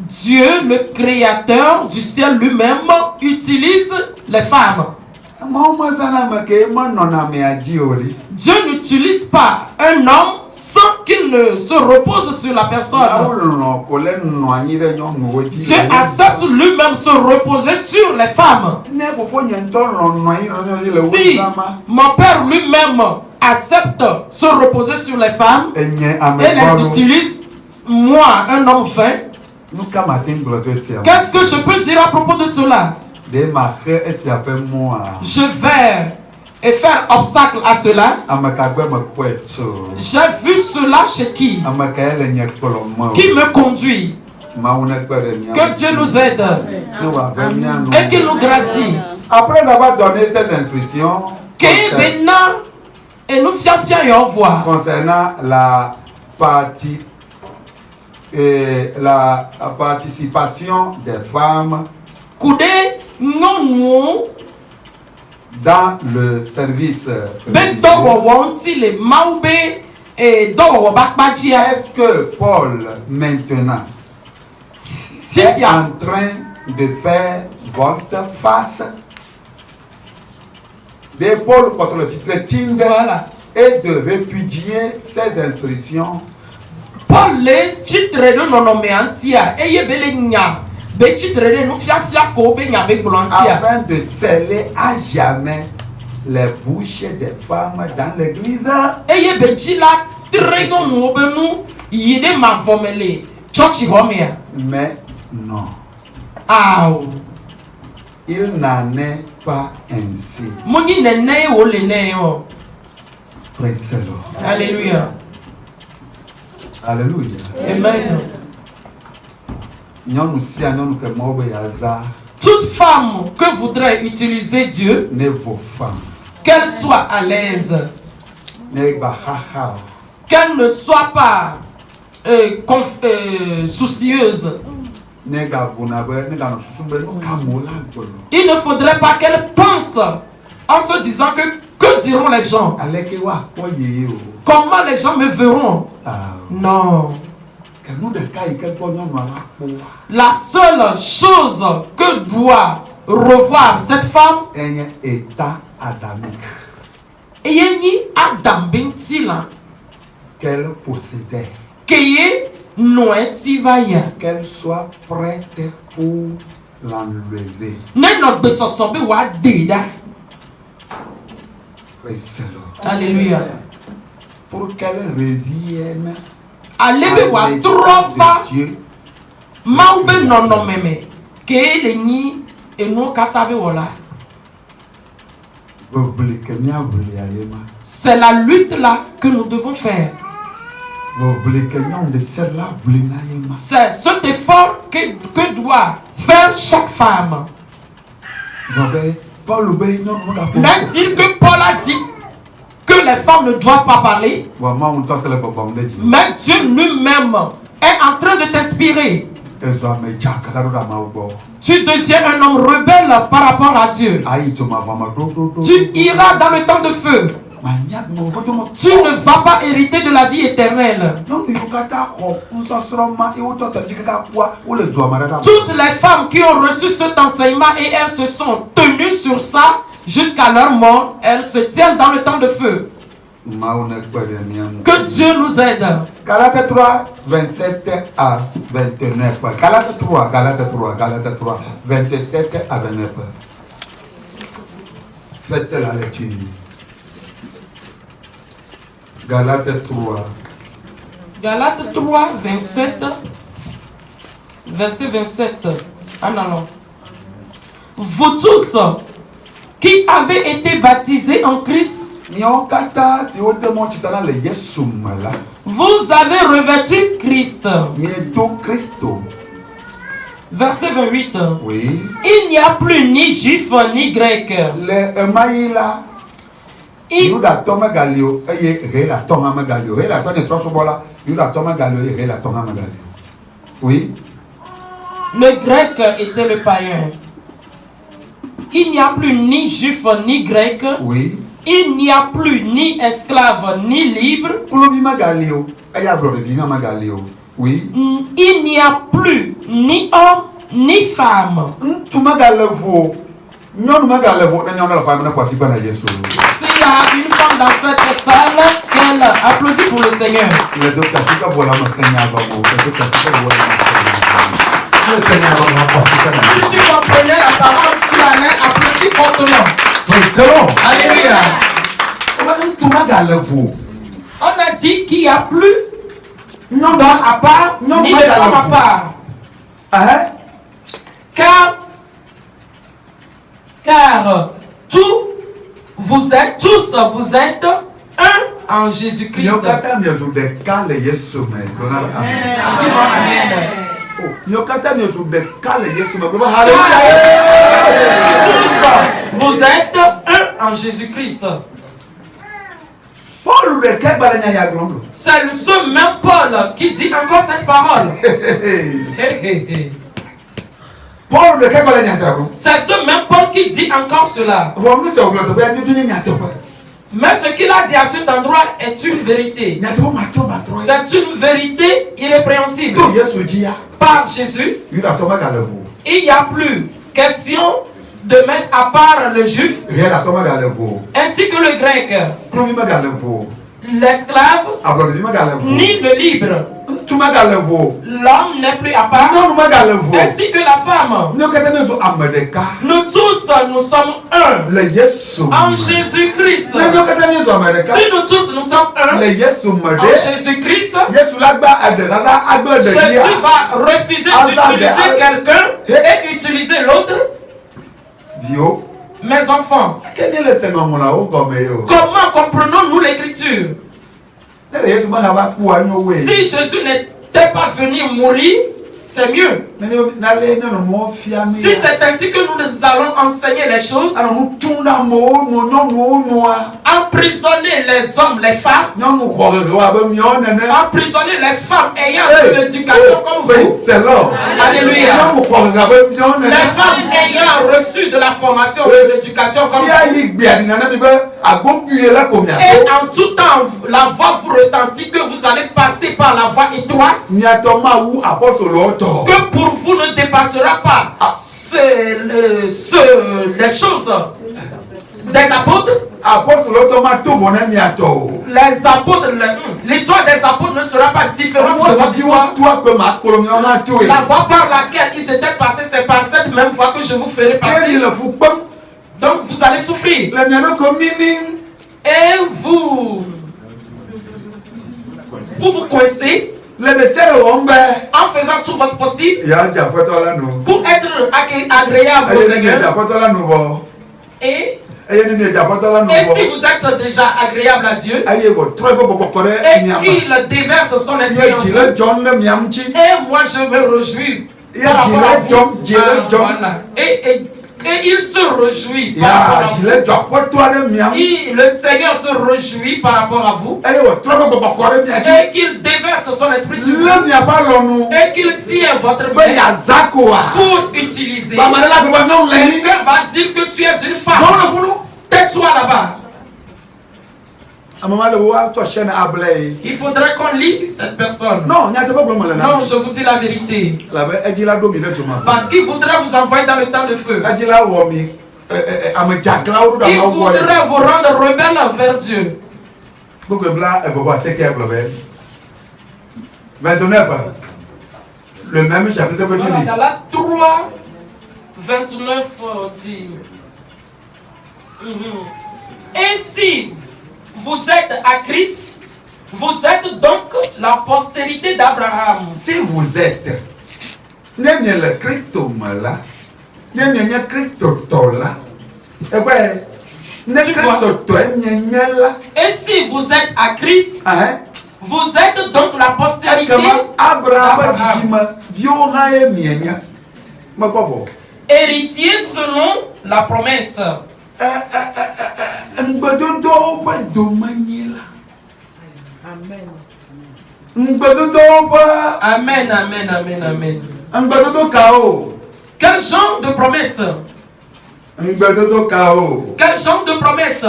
Dieu, le créateur du ciel lui-même, utilise les femmes. Dieu n'utilise pas un homme sans qu'il ne se repose sur la personne. Dieu accepte lui-même se reposer sur les femmes. Si mon Père lui-même accepte se reposer sur les femmes et les utilise, moi, un homme vain, qu'est-ce que je peux dire à propos de cela? Je vais faire obstacle à cela. J'ai vu cela chez qui? Qui me conduit? Que Dieu nous aide et qu'il nous gracie. Après avoir donné cette instruction concernant la participation des femmes dans le service est-ce que Paul maintenant est en train de faire volte-face d'épaule contre le titre et de répudier ses instructions? Paul est titre de nonoméantia et yebelenya. Afin de sceller à jamais les bouches des femmes dans l'église. Mais non. Il n'en est pas ainsi. Praise the Lord. Alléluia. Alléluia. Amen. Toute femme que voudrait utiliser Dieu, qu'elle soit à l'aise, qu'elle ne soit pas soucieuse. Il ne faudrait pas qu'elle pense en se disant que diront les gens? Comment les gens me verront? Non. La seule chose que doit revoir cette femme est qu'elle possédait, qu'elle soit prête pour l'enlever. Alléluia. Pour qu'elle revienne Dieu. C'est la lutte là que nous devons faire. C'est cet effort que doit faire chaque femme. N'est-il que Paul a dit que les femmes ne doivent pas parler? Mais Dieu lui-même est en train de t'inspirer. Tu deviens un homme rebelle par rapport à Dieu. Tu iras dans le temps de feu. Tu ne vas pas hériter de la vie éternelle. Toutes les femmes qui ont reçu cet enseignement et elles se sont tenues sur ça jusqu'à leur mort, elles se tiennent dans le temps de feu. Que Dieu nous aide. Galates 3, 27 à 29. Galates 3, 27 à 29. Faites la lecture. Galates 3. Galates 3, 27. Verset 27. En allant. Vous tous qui avez été baptisés en Christ, vous avez revêtu Christ. Verset 28. Oui. Il n'y a plus ni juif ni grec. Oui. Le grec était le païen. Il n'y a plus ni juif ni grec. Oui. Il n'y a plus ni esclave ni libre. Oui. Il n'y a plus ni homme ni femme. S'il y a une femme dans cette salle, qu'elle applaudit pour le Seigneur. Si tu comprenais la parole, tu allais applaudir fortement. Alléluia. On a dit qu'il n'y a plus d'homme à part, ni de femme à part. Car vous êtes un en Jésus-Christ. Vous êtes un en Jésus-Christ. C'est ce même Paul qui dit encore cette parole. C'est ce même Paul qui dit encore cela. Mais ce qu'il a dit à cet endroit est une vérité. C'est une vérité irrépréhensible. Par Jésus, il n'y a plus question de mettre à part le juif ainsi que le grec, l'esclave ni le libre. L'homme n'est plus à part ainsi que la femme. Nous tous nous sommes un en Jésus-Christ. Si nous tous nous sommes un en Jésus-Christ, Jésus va refuser d'utiliser quelqu'un et utiliser l'autre. Mes enfants, comment comprenons-nous l'écriture? Si Jésus n'était pas venu mourir, c'est mieux. Si c'est ainsi que nous allons enseigner les choses, emprisonner les hommes, les femmes, emprisonner les femmes ayant de l'éducation comme vous. Alléluia. Les femmes ayant reçu de la formation de l'éducation comme vous. Et en tout temps, la voix vous retentit que vous allez passer par la voie étroite. Que pour vous ne dépassera pas les choses des apôtres. Les apôtres, l'histoire des apôtres ne sera pas différente de votre histoire. La voie par laquelle ils étaient passés, c'est par cette même voie que je vous ferai passer. Donc vous allez souffrir. Et vous coincez en faisant tout votre possible pour être agréable au Seigneur. Et si vous êtes déjà agréable à Dieu, et qu'il déverse son esprit en vous, et moi je me réjouis par rapport à vous. Et il se réjouit par rapport à vous. Le Seigneur se réjouit par rapport à vous. Et qu'il déverse son esprit sur vous. Et qu'il tient votre main pour utiliser. Quelqu'un va dire que tu es une femme. Tais-toi là-bas. Il faudrait qu'on lise cette personne. Non, je vous dis la vérité. Parce qu'il voudrait vous envoyer dans le temps de feu. Il voudrait vous rendre rebelle vers Dieu. Beaucoup de blancs et pourquoi c'est qu'il y a un problème. 29. Le même chapitre que tu Voilà, dis. dans la 3, 29 dit. Ainsi, vous êtes à Christ, vous êtes donc la postérité d'Abraham. Si vous êtes, n'est-ce pas le Christ là, n'est-ce pas le Christ là, et bien, n'est-ce pas Christ là. Et si vous êtes à Christ, Hein? vous êtes donc la postérité Abraham d'Abraham. Héritier selon la promesse. Amen, amen, amen, amen. Quel genre de promesse? Quel genre de promesse?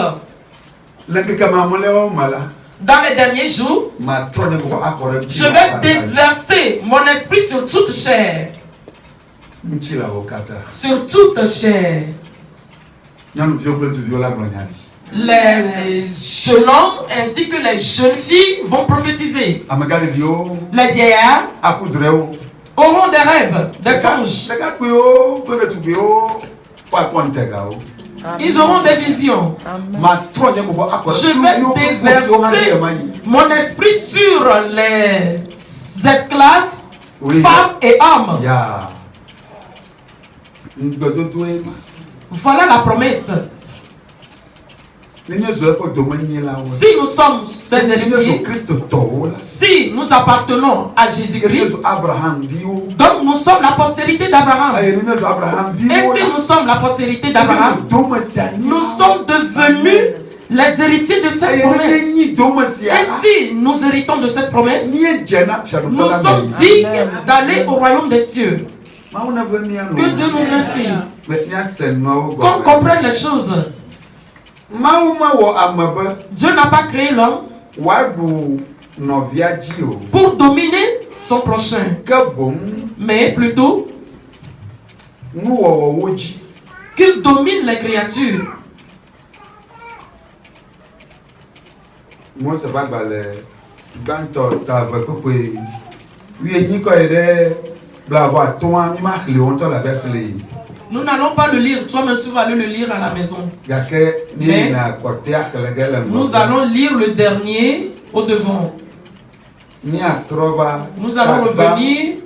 Dans les derniers jours, je vais déverser mon esprit sur toute chair. Sur toute chair. Les jeunes hommes ainsi que les jeunes filles vont prophétiser. Les vieillards auront des rêves, des songes. Ils auront des visions. Je vais déverser mon esprit sur les esclaves, femmes et hommes. Voilà la promesse. Si nous sommes ses héritiers, si nous appartenons à Jésus-Christ, donc nous sommes la postérité d'Abraham. Et si nous sommes la postérité d'Abraham, nous sommes devenus les héritiers de cette promesse. Et si nous héritons de cette promesse, nous sommes dignes d'aller au royaume des cieux. Que Dieu nous remercie. Qu'on comprenne les choses. Dieu n'a pas créé l'homme pour dominer son prochain, mais plutôt qu'il domine les créatures. Moi, c'est pas nous n'allons pas le lire, toi-même tu vas aller le lire à la maison. Mais nous allons lire le dernier au devant. Nous allons revenir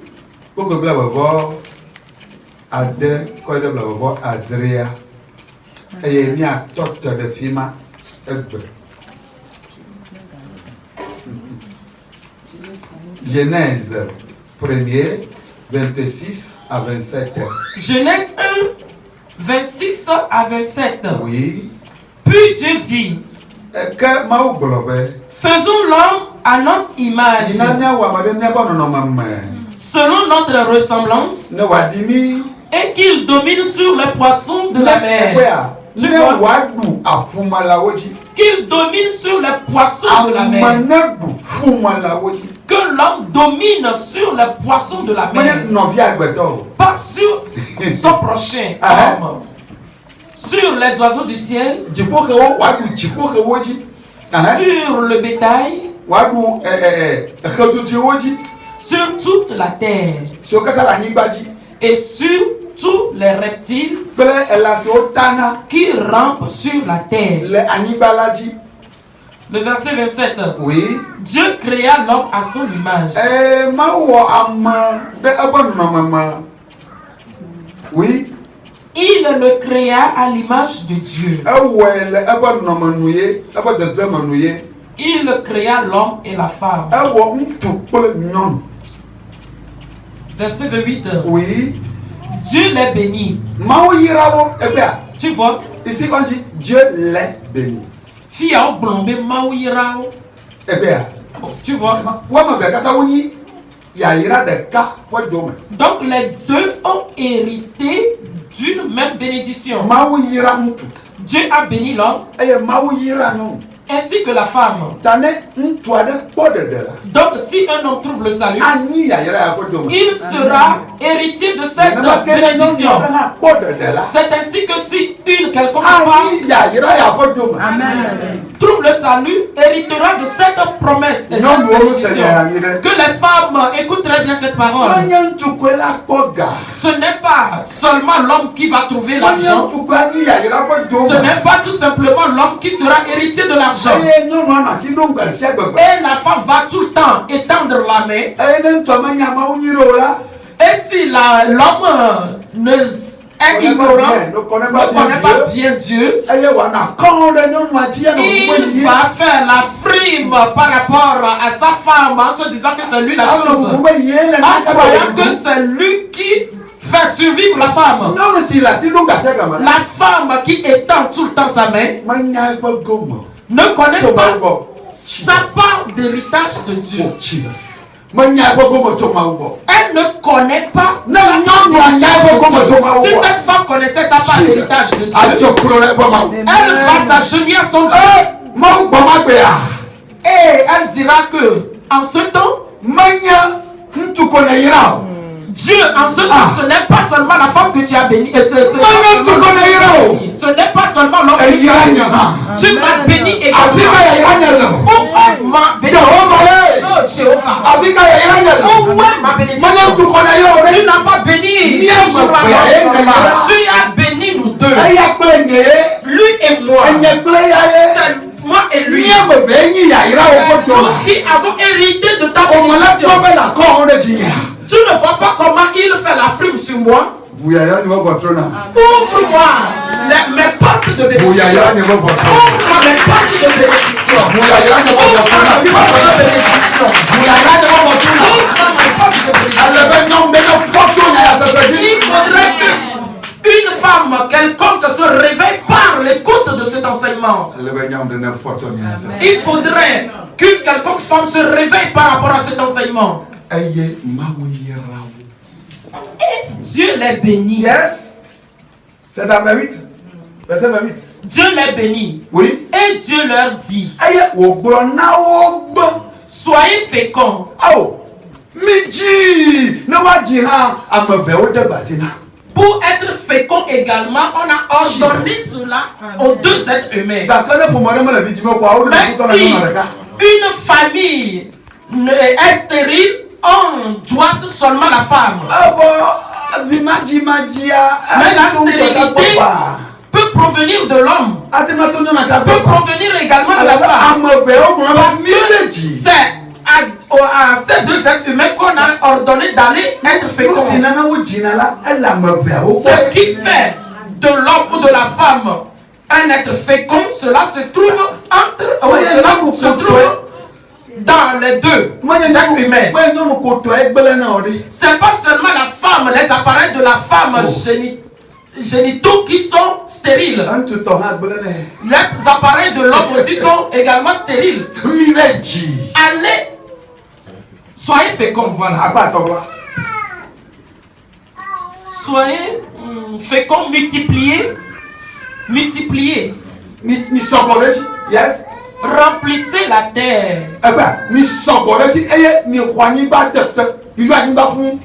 Genèse 1er, 26 à 27. Genèse 1, 26 à 27. Oui. Puis Dieu dit, faisons l'homme à notre image, selon notre ressemblance, et qu'il domine sur les poissons de la mer. Qu'il domine sur les poissons de la mer. Que l'homme domine sur les poissons de la mer. Pas sur son prochain homme. Sur les oiseaux du ciel. Sur le bétail. Sur toute la terre. Et sur tous les reptiles qui rampent sur la terre. Le verset 27. Oui. Dieu créa l'homme à son image. Oui. Il le créa à l'image de Dieu. Il créa l'homme et la femme. Verset 28. Oui. Dieu les bénit. Tu vois? Ici on dit Dieu les bénit. Fia oblombe maouirao. Tu vois? Donc les deux ont hérité d'une même bénédiction. Dieu a béni l'homme ainsi que la femme. Donc si un homme trouve le salut, il sera héritier de cette bénédiction. C'est ainsi que si une quelconque femme trouve le salut héritera de cette promesse. Et cette bénédiction. Que les femmes écoutent très bien cette parole. Ce n'est pas seulement l'homme qui va trouver l'argent. Ce n'est pas tout simplement l'homme qui sera héritier de l'argent. Et la femme va tout le temps étendre la main. Et si l'homme est ignorant, ne connaît pas bien Dieu, il va faire la frime par rapport à sa femme en se disant que c'est lui la chose, en croyant que c'est lui qui fait survivre la femme. La femme qui étend tout le temps sa main ne connaît pas sa part d'héritage de Dieu. Elle ne connaît pas. Si cette femme connaissait sa part d'héritage de Dieu, elle va s'agenouiller à son Dieu. Et elle dira que en ce temps, Dieu, en ce temps, ce n'est pas seulement la femme que tu as bénie. Ce n'est pas seulement l'homme que tu as béni. Tu m'as béni également. Où est ma bénédiction? Oh Jéhovah. Où est ma bénédiction? Tu n'as pas béni. Tu as béni nous deux. Lui et moi. C'est moi et lui. Nous qui avons hérité de ta bénédiction. Tu ne vois pas comment il fait la frime sur moi. Ouvre-moi mes portes de bénédiction. Ouvre-moi mes portes de bénédiction. Ouvre-moi mes portes de bénédiction. Il faudrait qu'une femme quelconque se réveille par l'écoute de cet enseignement. Il faudrait qu'une quelconque femme se réveille par rapport à cet enseignement. Et Dieu les bénit. Yes. C'est dans 28. Verset 28. Dieu les bénit. Oui. Et Dieu leur dit: soyez féconds. Pour être fécond également, on a ordonné cela aux deux êtres humains. Mais si une famille est stérile, on doit seulement la femme. Mais la stérilité peut provenir de l'homme, peut provenir également de la femme. C'est à ces deux êtres humains qu'on a ordonné d'aller être féconds. Ce qui fait de l'homme ou de la femme un être fécond, cela se trouve dans les deux êtres humains. C'est pas seulement la femme, les appareils de la femme génitaux qui sont stériles. Les appareils de l'homme aussi sont également stériles. Allez, soyez féconds, voilà. Soyez féconds, multipliez. Yes. Remplissez la terre.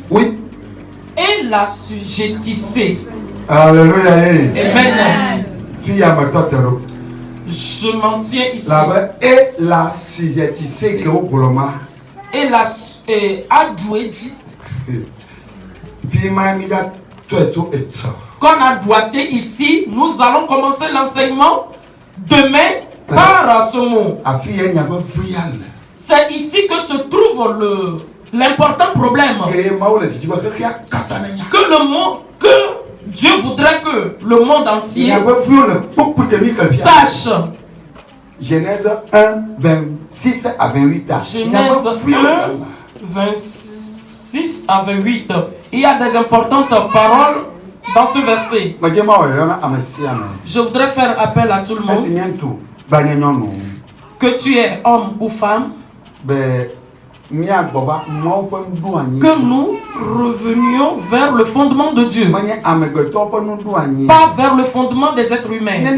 Oui. Et la sujettissez. Alléluia. Amen. Je m'en tiens ici. Et la sujettissez que au bouloma. Et la adouédi. Qu'on a doigté ici, nous allons commencer l'enseignement demain par ce mot. C'est ici que se trouve l'important problème. Que Dieu voudrait que le monde entier sache. Genèse 1, 26 à 28. Genèse 1, 26 à 28. Il y a des importantes paroles dans ce verset. Je voudrais faire appel à tout le monde. Que tu es homme ou femme, que nous revenions vers le fondement de Dieu, pas vers le fondement des êtres humains. Si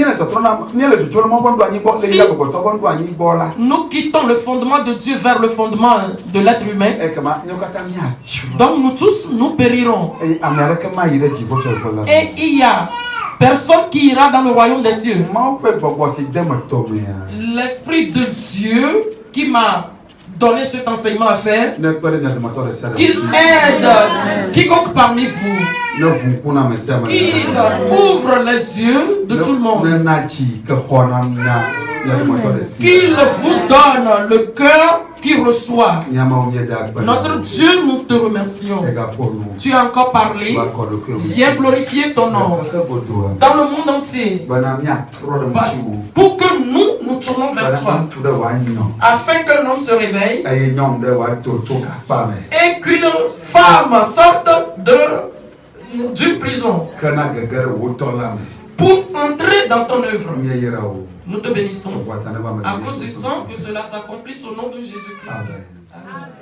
nous quittons le fondement de Dieu vers le fondement de l'être humain, donc nous tous nous périrons. Et il y a personne qui ira dans le royaume des cieux. L'Esprit de Dieu qui m'a donné cet enseignement à faire, qu'il aide quiconque parmi vous, qu'il ouvre les yeux de tout le monde, qu'il vous donne le cœur qui reçoit. Notre Dieu, nous te remercions. Tu as encore parlé. Viens glorifier ton nom dans le monde entier. Pour que nous tournons vers toi. Afin qu'un homme se réveille et qu'une femme sorte d'une prison pour entrer dans ton œuvre. Nous te bénissons à cause du sang que cela s'accomplisse au nom de Jésus-Christ. Amen.